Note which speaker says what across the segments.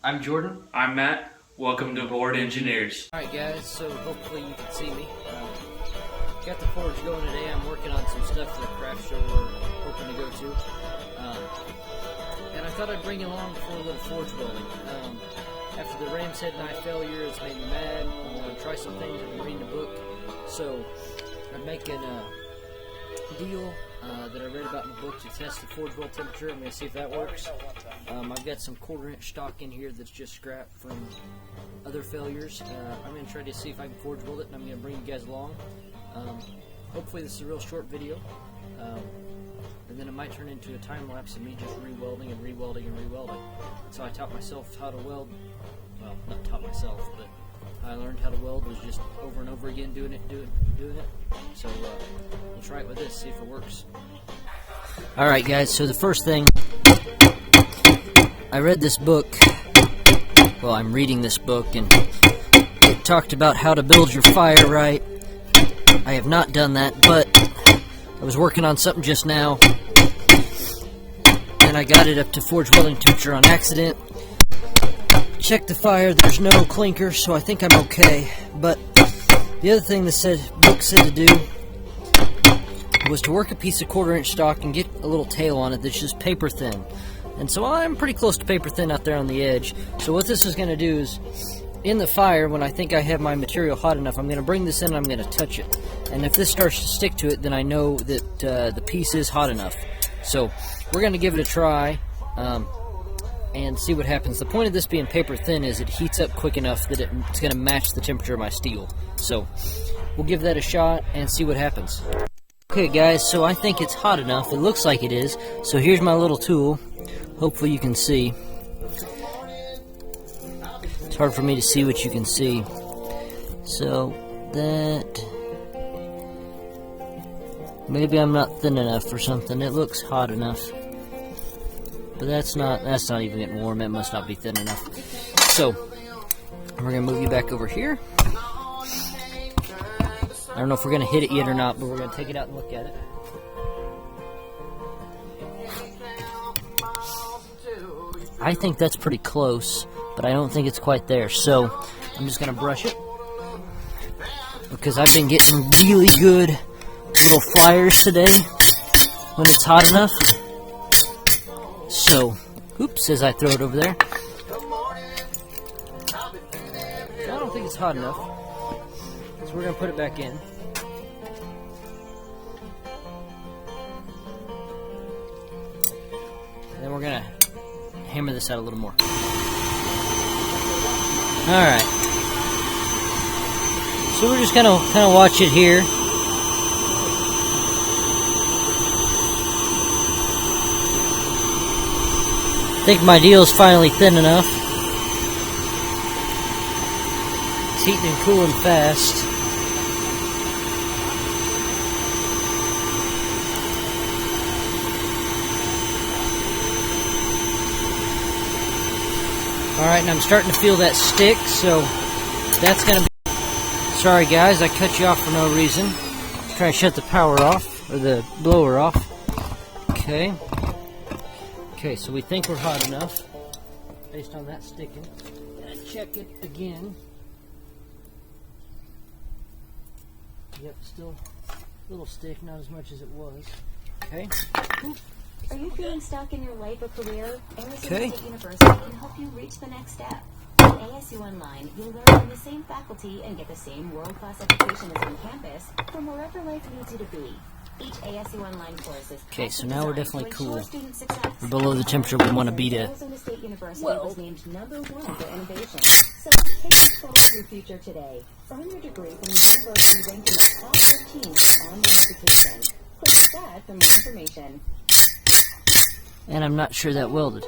Speaker 1: I'm Jordan.
Speaker 2: I'm Matt. Welcome to Board Engineers.
Speaker 1: Alright guys, so hopefully you can see me. Got the forge going today. I'm working on some stuff for the craft show we're hoping to go to. And I thought I'd bring you along for a little forge welding. After the Ram's Head knife failure, it's made me mad. I want to try some things. I've been reading a book. So I'm making a deal that I read about in the book to test the forge weld temperature. I'm going to see if that works. I've got some 1/4 inch stock in here that's just scrap from other failures. I'm going to try to see if I can forge weld it, and I'm going to bring you guys along. Hopefully this is a real short video, and then it might turn into a time lapse of me just re-welding and re-welding and re-welding. So I taught myself how to weld. Well, not taught myself, but I learned how to weld was just over and over again doing it. So we'll try it with this, see if it works. Alright guys, so the first thing, I read this book, well I'm reading this book, and it talked about how to build your fire right. I have not done that, but I was working on something just now, and I got it up to forge welding temperature on accident. Checked the fire, there's no clinker, so I think I'm okay. But the other thing the book said to do was to work a piece of 1/4 inch stock and get a little tail on it that's just paper thin. And so I'm pretty close to paper thin out there on the edge. So what this is going to do is, in the fire, when I think I have my material hot enough, I'm going to bring this in and I'm going to touch it. And if this starts to stick to it, then I know that the piece is hot enough. So we're going to give it a try and see what happens. The point of this being paper thin is it heats up quick enough that it's going to match the temperature of my steel. So we'll give that a shot and see what happens. Okay guys, so I think it's hot enough. It looks like it is. So here's my little tool. Hopefully you can see. It's hard for me to see what you can see. So that, maybe I'm not thin enough or something. It looks hot enough, but that's not even getting warm. It must not be thin enough. So we're gonna move you back over here. I don't know if we're gonna hit it yet or not, but we're gonna take it out and look at it. I think that's pretty close, but I don't think it's quite there. So I'm just gonna brush it, because I've been getting really good little fires today when it's hot enough. So, oops, as I throw it over there. I don't think it's hot enough, so we're gonna put it back in. And then we're gonna hammer this out a little more. Alright. So we're just gonna kind of watch it here. I think my deal is finally thin enough. It's heating and cooling fast. Alright, and I'm starting to feel that stick, so that's going to be... Sorry guys, I cut you off for no reason. Try to shut the power off, or the blower off. Okay. Okay, so we think we're hot enough, based on that sticking. Gonna check it again. Yep, still a little stiff, not as much as it was. Okay.
Speaker 3: Are you feeling stuck in your life or career? ASU
Speaker 1: Okay.
Speaker 3: University can help you reach the next step. At ASU Online, you'll learn from the same faculty and get the same world-class education as on campus from wherever life needs you to be. Each ASU Online course is
Speaker 1: okay, so now we're definitely cool.
Speaker 3: Success.
Speaker 1: We're below the temperature we want to be to.
Speaker 3: Arizona State University
Speaker 1: Well.
Speaker 3: was named #1 for innovation. So take control of your future today. Earn your degree from the university ranked in the top 15 for online education. Click that for more information.
Speaker 1: And I'm not sure that welded.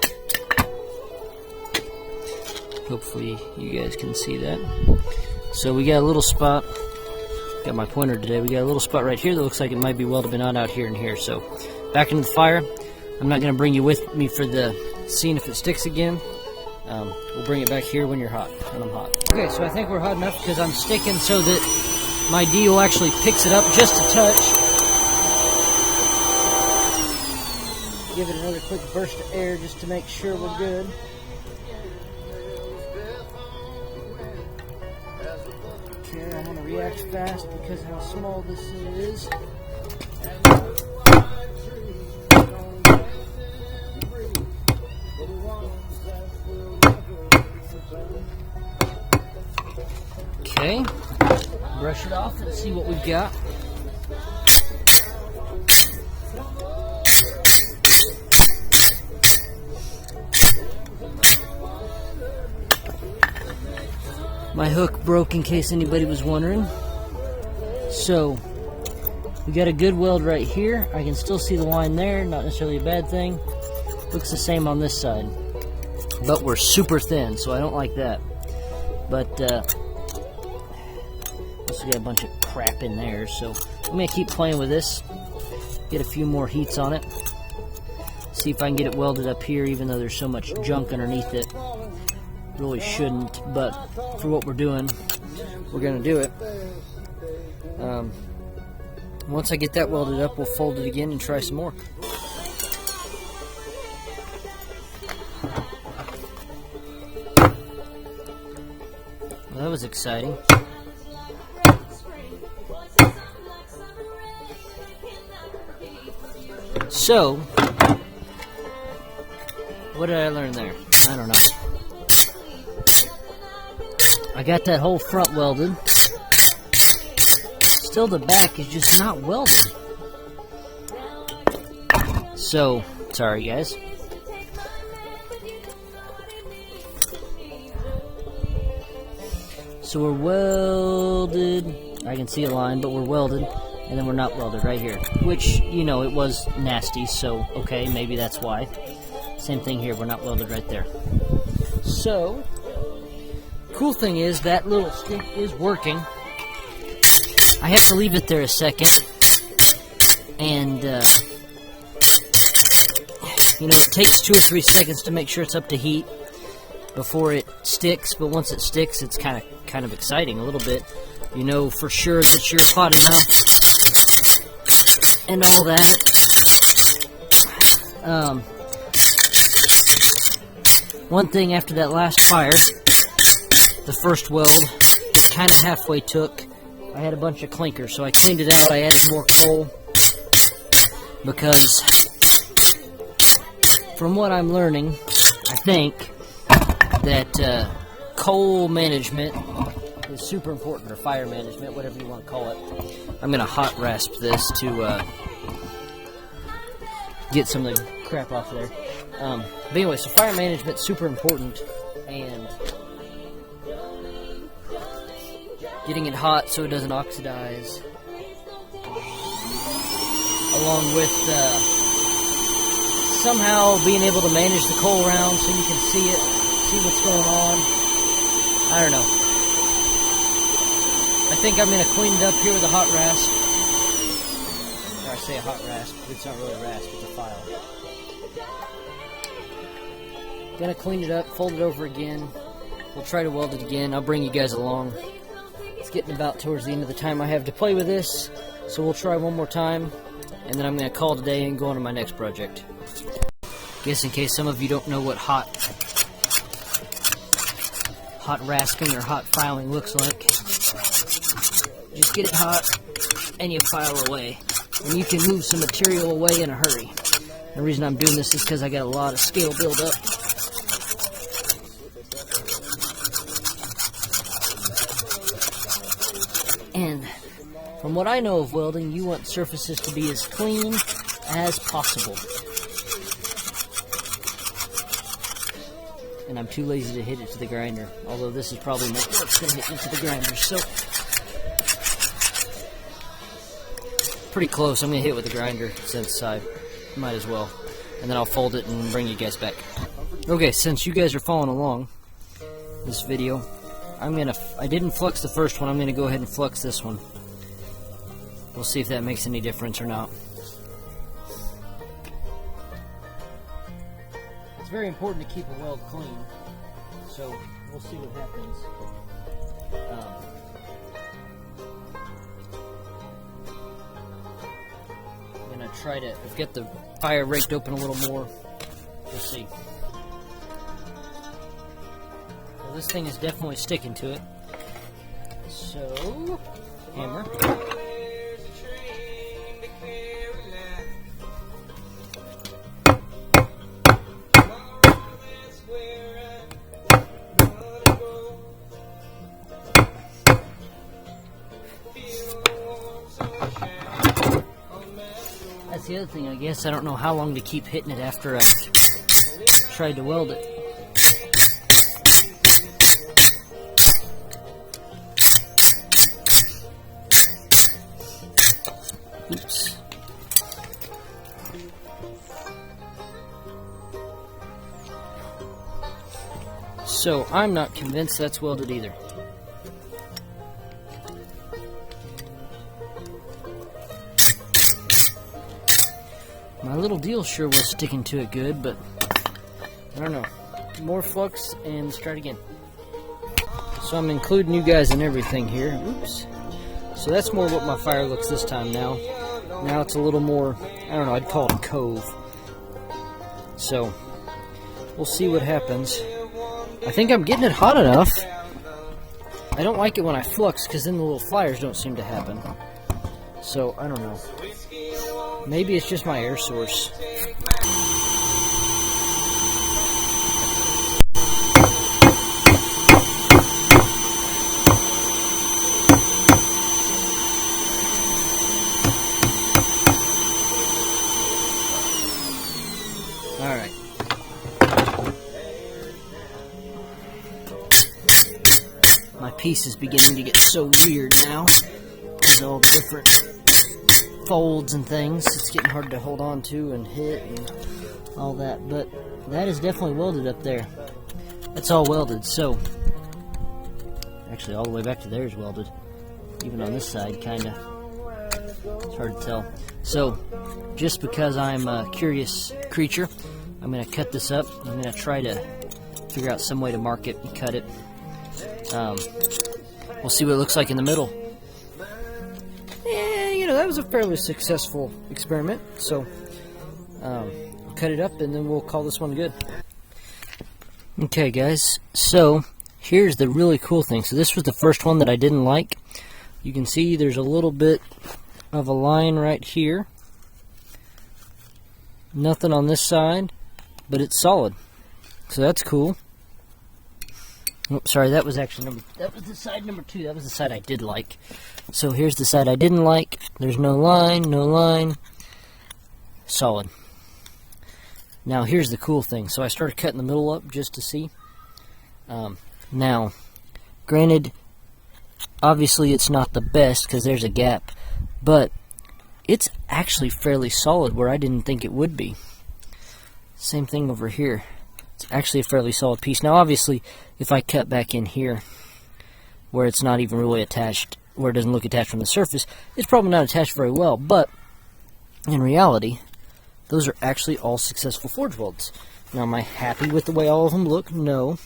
Speaker 1: Hopefully you guys can see that. So we got a little spot. Got my pointer today. We got a little spot right here that looks like it might be welded, but not out here and here. So back into the fire. I'm not going to bring you with me for the seeing if it sticks again. We'll bring it back here when you're hot, when I'm hot. Okay, so I think we're hot enough because I'm sticking so that my deal actually picks it up just a touch. Give it another quick burst of air just to make sure we're good. Okay, I want to react fast because how small this is. Okay, brush it off and see what we've got. My hook broke, in case anybody was wondering. So we got a good weld right here. I can still see the line there, not necessarily a bad thing. Looks the same on this side, but we're super thin, so I don't like that. But also got a bunch of crap in there, so I'm gonna keep playing with this, get a few more heats on it, see if I can get it welded up here, even though there's so much junk underneath it. Really shouldn't, but for what we're doing, we're gonna do it. Once I get that welded up, we'll fold it again and try some more. Well, that was exciting. So, what did I learn there? I don't know. I got that whole front welded. Still the back is just not welded. So, sorry guys. So we're welded. I can see a line, but we're welded. And then we're not welded right here. Which, you know, it was nasty, so okay, maybe that's why. Same thing here, we're not welded right there. So, cool thing is that little stick is working. I have to leave it there a second, and you know, it takes 2 or 3 seconds to make sure it's up to heat before it sticks. But once it sticks, it's kind of exciting a little bit. You know for sure that you're hot enough and all that. One thing after that last fire, the first weld kind of halfway took. I had a bunch of clinker, so I cleaned it out. I added more coal because from what I'm learning, I think that coal management is super important, or fire management, whatever you want to call it. I'm going to hot rasp this to get some of the crap off there. But anyway, so fire management's super important, and getting it hot so it doesn't oxidize, along with somehow being able to manage the coal around so you can see it, see what's going on. I don't know. I think I'm going to clean it up here with a hot rasp. Or I say a hot rasp, but it's not really a rasp, it's a file. Gonna clean it up, fold it over again. We'll try to weld it again. I'll bring you guys along. It's getting about towards the end of the time I have to play with this, so we'll try one more time, and then I'm going to call today and go on to my next project. Guess in case some of you don't know what hot rasping or hot filing looks like, just get it hot and you file away, and you can move some material away in a hurry. The reason I'm doing this is because I got a lot of scale buildup. And from what I know of welding, you want surfaces to be as clean as possible. And I'm too lazy to hit it to the grinder, although this is probably more work than hitting it to the grinder, so pretty close. I'm going to hit it with the grinder since I might as well, and then I'll fold it and bring you guys back. Okay, since you guys are following along this video, I didn't flux the first one. I'm gonna go ahead and flux this one. We'll see if that makes any difference or not. It's very important to keep a weld clean, so we'll see what happens. I'm gonna try to get the fire raked open a little more. We'll see. Well, this thing is definitely sticking to it. So, hammer. That's the other thing, I guess. I don't know how long to keep hitting it after I tried to weld it. Oops. So, I'm not convinced that's welded either. My little deal sure was sticking to it good, but I don't know. More flux and let's try it again. So I'm including you guys in everything here. Oops. So that's more what my fire looks this time now. Now it's a little more, I don't know, I'd call it a cove. So we'll see what happens. I think I'm getting it hot enough. I don't like it when I flux because then the little fires don't seem to happen. So I don't know. Maybe it's just my air source. Alright. My piece is beginning to get so weird now. There's all the different folds and things. It's getting hard to hold on to and hit and all that. But that is definitely welded up there. That's all welded. So, actually all the way back to there is welded. Even on this side, kind of. It's hard to tell. So, just because I'm a curious creature, I'm going to cut this up. I'm going to try to figure out some way to mark it and cut it. We'll see what it looks like in the middle. Yeah, you know, that was a fairly successful experiment. So, I'll cut it up and then we'll call this one good. Okay, guys. So, here's the really cool thing. So, this was the first one that I didn't like. You can see there's a little bit of a line right here. Nothing on this side, but it's solid. So that's cool. Oh, sorry, that was actually that was the side number 2. That was the side I did like. So here's the side I didn't like. There's no line. Solid. Now here's the cool thing. So I started cutting the middle up just to see. Now, granted, obviously it's not the best because there's a gap, but it's actually fairly solid where I didn't think it would be. Same thing over here. It's actually a fairly solid piece. Now obviously if I cut back in here where it's not even really attached, where it doesn't look attached from the surface, it's probably not attached very well, but in reality those are actually all successful forge welds. Now am I happy with the way all of them look? No.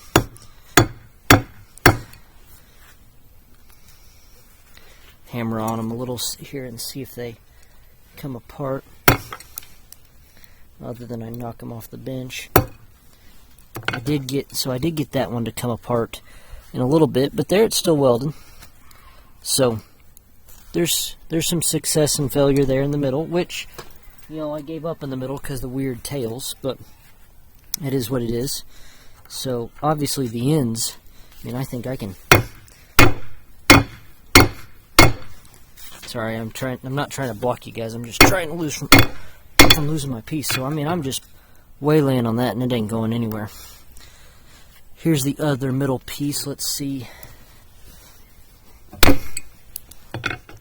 Speaker 1: Hammer on them a little here and see if they come apart, other than I knock them off the bench. I did get that one to come apart in a little bit, but there it's still welded. So there's some success and failure there in the middle, which, you know, I gave up in the middle because of the weird tails, but it is what it is. So obviously the ends, I mean, I think I can. Sorry, I'm not trying to block you guys. I'm just trying to lose from losing my piece. So I mean, I'm just waylaying on that, and it ain't going anywhere. Here's the other middle piece. Let's see.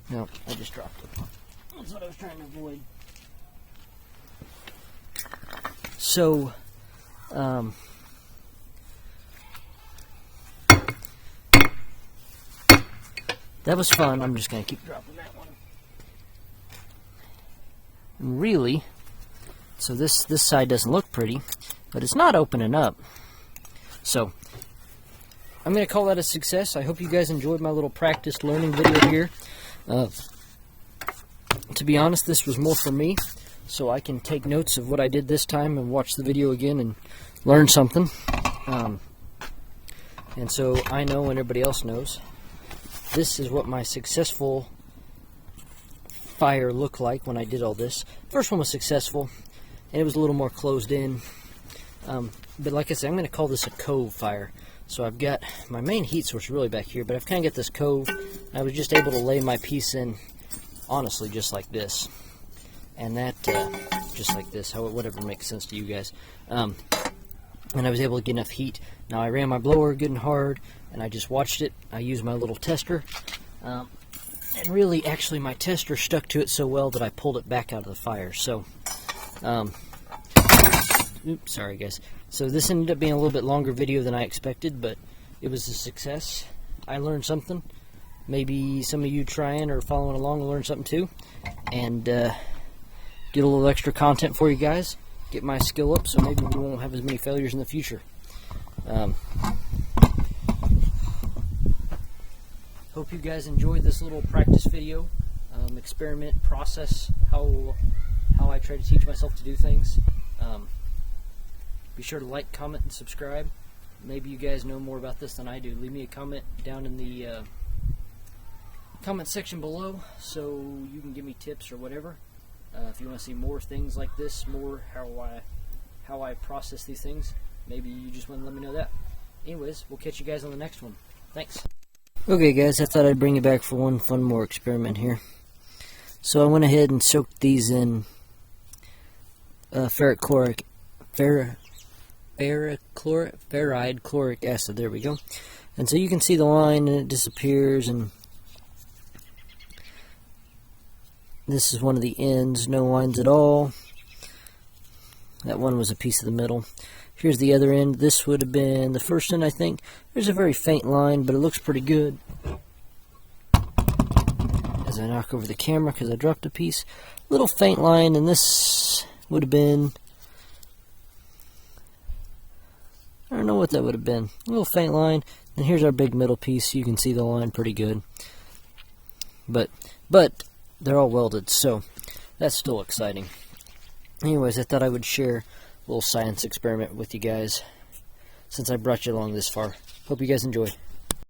Speaker 1: No, I just dropped it. That's what I was trying to avoid. So, that was fun. I'm just going to keep dropping that one. And really, so this side doesn't look pretty, but it's not opening up. So, I'm going to call that a success. I hope you guys enjoyed my little practice learning video here. To be honest, this was more for me, so I can take notes of what I did this time and watch the video again and learn something. And so I know and everybody else knows. this is what my successful fire looked like when I did all this. First one was successful, and it was a little more closed in. But like I said, I'm going to call this a cove fire. So I've got my main heat source really back here, but I've kind of got this cove. I was just able to lay my piece in, honestly, just like this. And that, just like this, whatever makes sense to you guys. And I was able to get enough heat. Now I ran my blower good and hard, and I just watched it. I used my little tester. And really, actually, my tester stuck to it so well that I pulled it back out of the fire. So, oops, sorry guys. So this ended up being a little bit longer video than I expected, but it was a success. I learned something. Maybe some of you trying or following along will learn something too. And get a little extra content for you guys. Get my skill up so maybe we won't have as many failures in the future. Hope you guys enjoyed this little practice video. Experiment, process, how I try to teach myself to do things. Be sure to like, comment, and subscribe. Maybe you guys know more about this than I do. Leave me a comment down in the comment section below so you can give me tips or whatever. If you want to see more things like this, more how I process these things, maybe you just want to let me know that. Anyways, we'll catch you guys on the next one. Thanks. Okay guys, I thought I'd bring you back for one fun more experiment here. So I went ahead and soaked these in ferrite chloric acid. There we go. And so you can see the line and it disappears, and this is one of the ends, no lines at all. That one was a piece of the middle. Here's the other end. This would have been the first end, I think. There's a very faint line, but it looks pretty good. As I knock over the camera because I dropped a piece. Little faint line, and this would have been, I don't know what that would have been. A little faint line. And here's our big middle piece. You can see the line pretty good. But they're all welded, so that's still exciting. Anyways, I thought I would share a little science experiment with you guys since I brought you along this far. Hope you guys enjoy.